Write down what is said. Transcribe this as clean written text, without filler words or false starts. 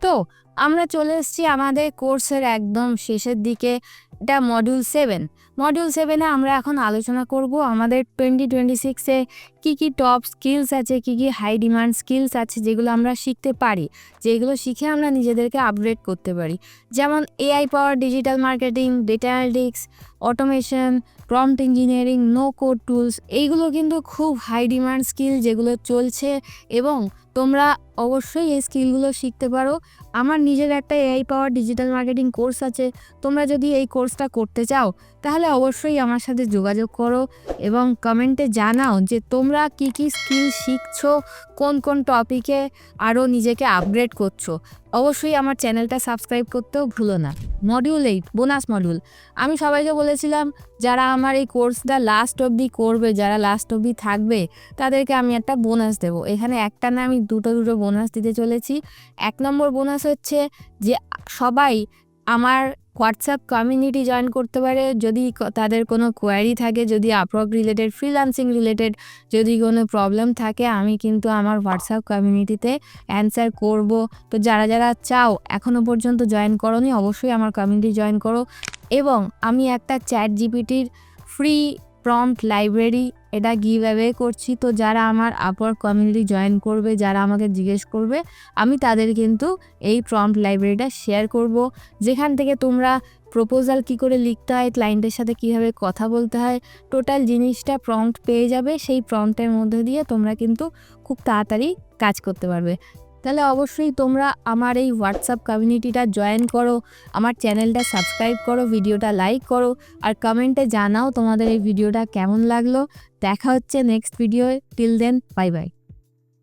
তো আমরা চলে এসেছি আমাদের কোর্সের একদম শেষের দিকে। এটা মডিউল 7 আমরা এখন আলোচনা করব আমাদের 2026-এ কী কী টপ স্কিলস আছে, কী কী হাই ডিমান্ড স্কিলস আছে যেগুলো আমরা শিখতে পারি, যেগুলো শিখে আমরা নিজেদেরকে আপগ্রেড করতে পারি। যেমন AI power digital marketing, data analytics, automation, prompt engineering, no code tools. এইগুলো কিন্তু খুব হাই ডিমান্ড স্কিল যেগুলো চলছে, এবং তোমরা অবশ্যই এই স্কিলগুলো শিখতে পারো। আমার নিজের একটা AI power digital marketing course আছে। তোমরা যদি এই কোর্সটা করতে চাও তাহলে অবশ্যই আমার সাথে যোগাযোগ করো এবং কমেন্টে জানাও যে তোমরা কী কী স্কিল শিখছো, কোন কোন টপিকে আরও নিজেকে আপগ্রেড করছো। অবশ্যই আমার চ্যানেলটা সাবস্ক্রাইব করতেও ভুলো না। Module 8 bonus module. আমি সবাইকে বলেছিলাম যারা আমার এই কোর্সটা লাস্ট অবধি করবে, যারা লাস্ট অবধি থাকবে, তাদেরকে আমি একটা বোনাস দেবো। এখানে একটা না, আমি দুটো বোনাস দিতে চলেছি। 1 নম্বর বোনাস হচ্ছে যে সবাই আমার হোয়াটসঅ্যাপ কমিউনিটি জয়েন করতে পারে। যদি তাদের কোনো কোয়ারি থাকে, যদি আপওয়ার্ক রিলেটেড, ফ্রিল্যান্সিং রিলেটেড যদি কোনো প্রবলেম থাকে, আমি কিন্তু আমার হোয়াটসঅ্যাপ কমিউনিটিতে অ্যান্সার করব। তো যারা যারা চাও, এখনও পর্যন্ত জয়েন করোনি, অবশ্যই আমার কমিউনিটি জয়েন করো। এবং আমি একটা চ্যাট জিপিটির ফ্রি প্রম্পট লাইব্রেরি এটা গিভ অ্যাওয়ে করছি। তো যারা আমার আপওয়ার্ক কমিউনিটি জয়েন করবে, যারা আমাকে জিজ্ঞেস করবে, আমি তাদের কিন্তু এই প্রম্পট লাইব্রেরিটা শেয়ার করব, যেখান থেকে তোমরা প্রপোজাল কী করে লিখতে হয়, ক্লায়েন্টের সাথে কীভাবে কথা বলতে হয়, টোটাল জিনিসটা প্রম্পট পেয়ে যাবে। সেই প্রম্পটের মধ্যে দিয়ে তোমরা কিন্তু খুব তাড়াতাড়ি কাজ করতে পারবে। তাহলে অবশ্যই তোমরা আমার এই হোয়াটসঅ্যাপ কমিউনিটিটা জয়েন করো, আমার চ্যানেলটা সাবস্ক্রাইব করো, ভিডিওটা লাইক করো, আর কমেন্টে জানাও তোমাদের এই ভিডিওটা কেমন লাগলো। দেখা হচ্ছে নেক্সট ভিডিওয়। Till then, bye by.